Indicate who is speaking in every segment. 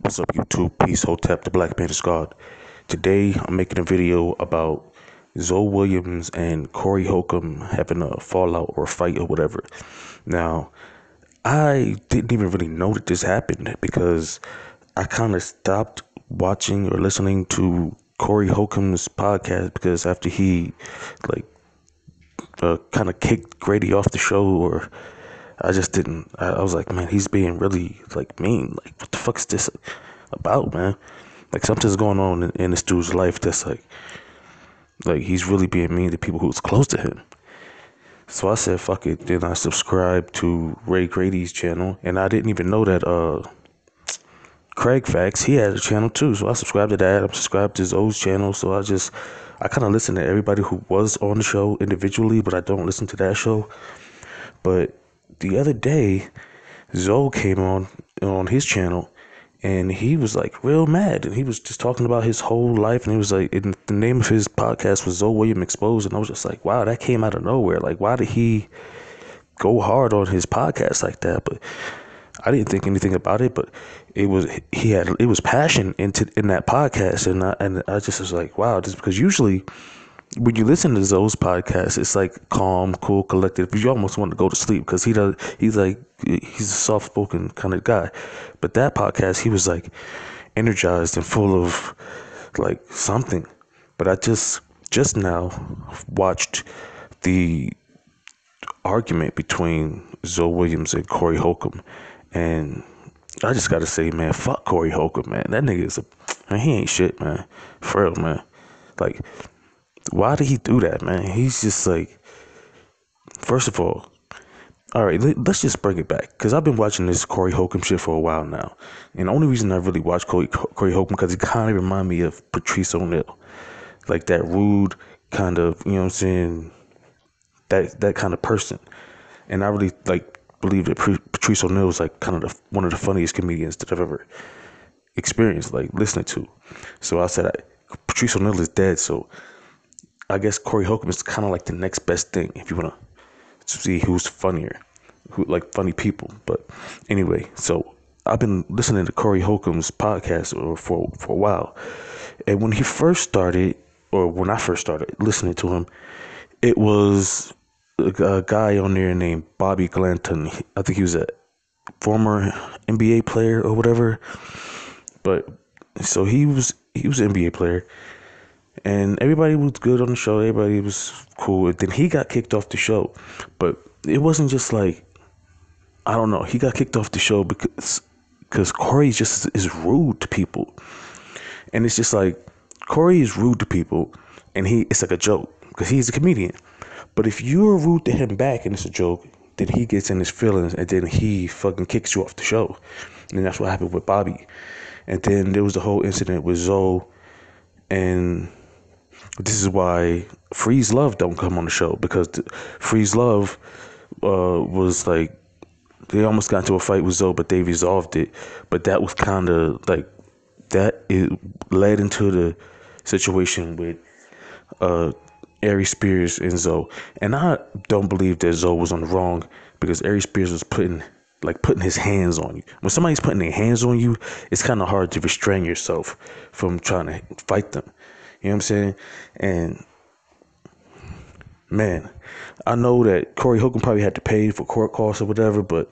Speaker 1: What's up, YouTube? Peace, Hotep, the Black Man is God. Today, I'm making a video about Zo Williams and Corey Holcomb having a fallout or a fight or whatever. Now, I didn't even really know that this happened because I kind of stopped watching or listening to Corey Holcomb's podcast because after he, like, kind of kicked Grady off the show, or I just didn't. I was like, man, he's being really like mean. Like, what the fuck is this about, man? Like, something's going on in this dude's life that's like he's really being mean to people who's close to him. So I said, fuck it. Then I subscribed to Ray Grady's channel, and I didn't even know that Craig Facts, he had a channel too. So I subscribed to that. I'm subscribed to Zo's channel. So I kind of listen to everybody who was on the show individually, but I don't listen to that show. But the other day, Zo came on his channel, and he was like real mad, and he was just talking about his whole life, and he was like, the name of his podcast was Zo Williams Exposed, and I was just like, wow, that came out of nowhere. Like, why did he go hard on his podcast like that? But I didn't think anything about it, but it was passion in that podcast, and I just was like, wow, just because usually when you listen to Zo's podcast, it's like calm, cool, collected. You almost want to go to sleep because he's a soft-spoken kind of guy. But that podcast, he was like energized and full of like something. But I just now watched the argument between Zo Williams and Corey Holcomb, and I just gotta say, man, fuck Corey Holcomb, man. That nigga man, he ain't shit, man. For real, man. Like, why did he do that, man? He's just like, first of all right, let's just bring it back, because I've been watching this Corey Holcomb shit for a while now, and the only reason I really watch Corey Holcomb because he kind of remind me of Patrice O'Neal, like that rude kind of, you know what I'm saying, that kind of person. And I really like believe that Patrice O'Neal was like kind of one of the funniest comedians that I've ever experienced, like listening to. So I said, Patrice O'Neal is dead, so I guess Corey Holcomb is kind of like the next best thing if you want to see who's funnier, who like funny people. But anyway, so I've been listening to Corey Holcomb's podcast for a while, and when I first started listening to him, it was a guy on there named Bobby Glanton. I think he was a former NBA player or whatever. But so he was an NBA player, and everybody was good on the show. Everybody was cool. And then he got kicked off the show. But it wasn't just like, I don't know. He got kicked off the show because Corey just is rude to people. And it's just like, Corey is rude to people, and it's like a joke because he's a comedian. But if you're rude to him back and it's a joke, then he gets in his feelings, and then he fucking kicks you off the show. And that's what happened with Bobby. And then there was the whole incident with Zo, and this is why Freeze Love don't come on the show, because Freeze Love was like, they almost got into a fight with Zo, but they resolved it. But that was kind of like, it led into the situation with Ari Spears and Zo. And I don't believe that Zo was on the wrong, because Ari Spears was putting his hands on you. When somebody's putting their hands on you, it's kind of hard to restrain yourself from trying to fight them. You know what I'm saying? And man, I know that Corey Holcomb probably had to pay for court costs or whatever, but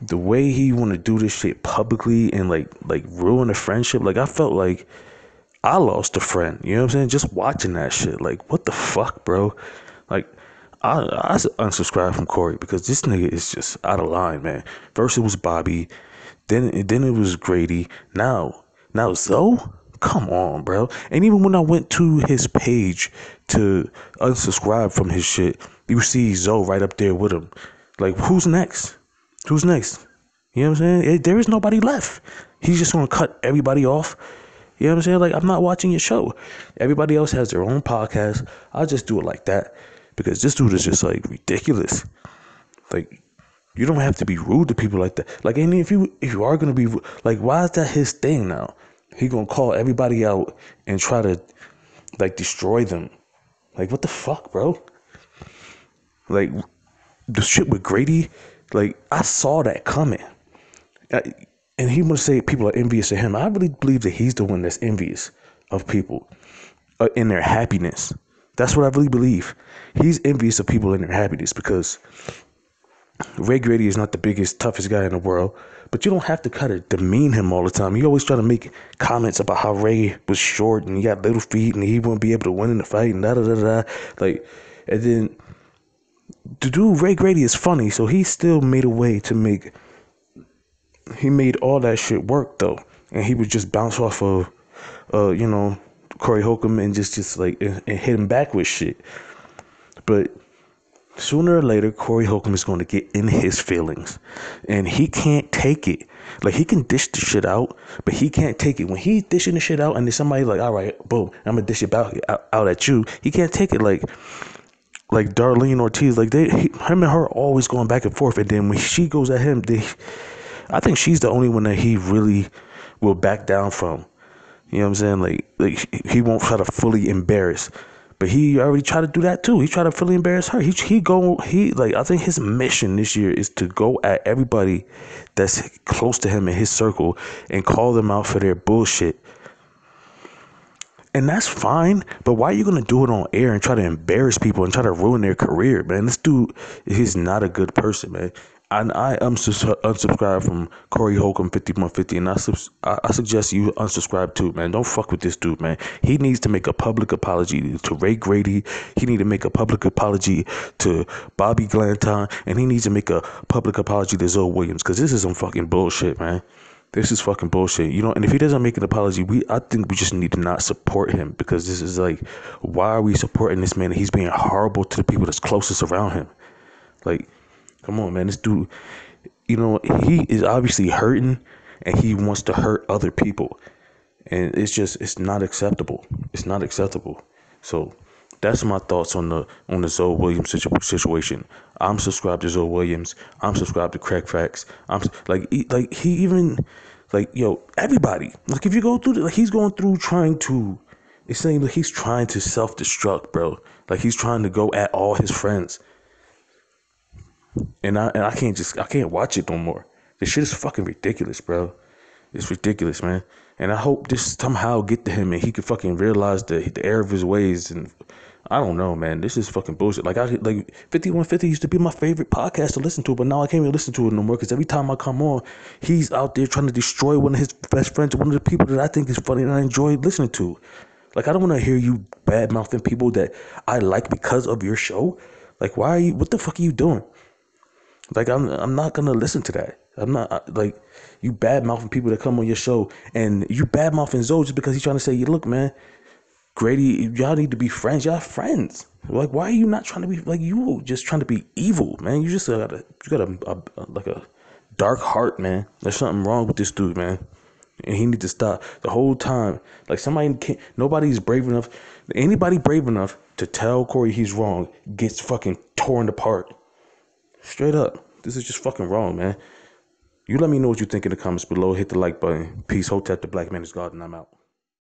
Speaker 1: the way he want to do this shit publicly and like ruin a friendship, like I felt like I lost a friend. You know what I'm saying? Just watching that shit, like, what the fuck, bro? Like, I unsubscribed from Corey because this nigga is just out of line, man. First it was Bobby, then it was Grady. Now Zo? Come on, bro. And even when I went to his page to unsubscribe from his shit, you see Zo right up there with him. Like, who's next? Who's next? You know what I'm saying? There is nobody left. He's just gonna cut everybody off. You know what I'm saying? Like, I'm not watching your show. Everybody else has their own podcast. I'll just do it like that, because this dude is just like ridiculous. Like, you don't have to be rude to people like that. Like, and if you are gonna be like, why is that his thing now? He gonna call everybody out and try to like destroy them. Like, what the fuck, bro? Like, the shit with Grady, like, I saw that coming. And he want to say people are envious of him. I really believe that he's the one that's envious of people in their happiness. That's what I really believe. He's envious of people in their happiness because Ray Grady is not the biggest, toughest guy in the world, but you don't have to kind of demean him all the time. He always try to make comments about how Ray was short and he got little feet and he wouldn't be able to win in the fight and da da da da. Like, and then the dude Ray Grady is funny, so he still made a way to make. He made all that shit work though, and he would just bounce off of, Corey Holcomb and just like and hit him back with shit. But sooner or later, Corey Holcomb is going to get in his feelings, and he can't take it. Like, he can dish the shit out, but he can't take it. When he's dishing the shit out, and then somebody like, all right, boom, I'm gonna dish it out at you. He can't take it. Like Darlene Ortiz, like him and her always going back and forth, and then when she goes at him, I think she's the only one that he really will back down from. You know what I'm saying? Like he won't try to fully embarrass. But he already tried to do that too. He tried to fully embarrass her. I think his mission this year is to go at everybody that's close to him in his circle and call them out for their bullshit. And that's fine, but why are you going to do it on air and try to embarrass people and try to ruin their career, man? This dude, he's not a good person, man. And I unsubscribe from Corey Holcomb 5150, and I suggest you unsubscribe too, man. Don't fuck with this dude, man. He needs to make a public apology to Ray Grady. He needs to make a public apology to Bobby Glanton, and he needs to make a public apology to Zo Williams, because this is some fucking bullshit, man. This is fucking bullshit, and if he doesn't make an apology, I think we just need to not support him, because this is like, why are we supporting this man? He's being horrible to the people that's closest around him. Like, come on, man, this dude, he is obviously hurting, and he wants to hurt other people, and it's not acceptable. It's not acceptable. So that's my thoughts on the Zo Williams situation. I'm subscribed to Zo Williams. I'm subscribed to Craig Facts. I'm he even everybody. Like, if you go through he's going through it's saying that he's trying to self-destruct, bro. Like, he's trying to go at all his friends. And I can't watch it no more. This shit is fucking ridiculous, bro. It's ridiculous, man. And I hope this somehow get to him and he can fucking realize the error of his ways. And I don't know, man. This is fucking bullshit. Like 5150 used to be my favorite podcast to listen to, but now I can't even listen to it no more, because every time I come on, he's out there trying to destroy one of his best friends, one of the people that I think is funny and I enjoy listening to. Like, I don't want to hear you bad mouthing people that I like because of your show. Like, what the fuck are you doing? Like, I'm not gonna listen to that. I'm not like, you bad mouthing people that come on your show, and you bad mouthing Zo just because he's trying to say, look, man, Grady, y'all need to be friends. Y'all friends. Like, why are you not trying to be like, you just trying to be evil, man? You just got a dark heart, man. There's something wrong with this dude, man, and he needs to stop. The whole time, like, nobody's brave enough. Anybody brave enough to tell Corey he's wrong gets fucking torn apart. Straight up. This is just fucking wrong, man. You let me know what you think in the comments below. Hit the like button. Peace. Hotep, the Black Man is God, and I'm out.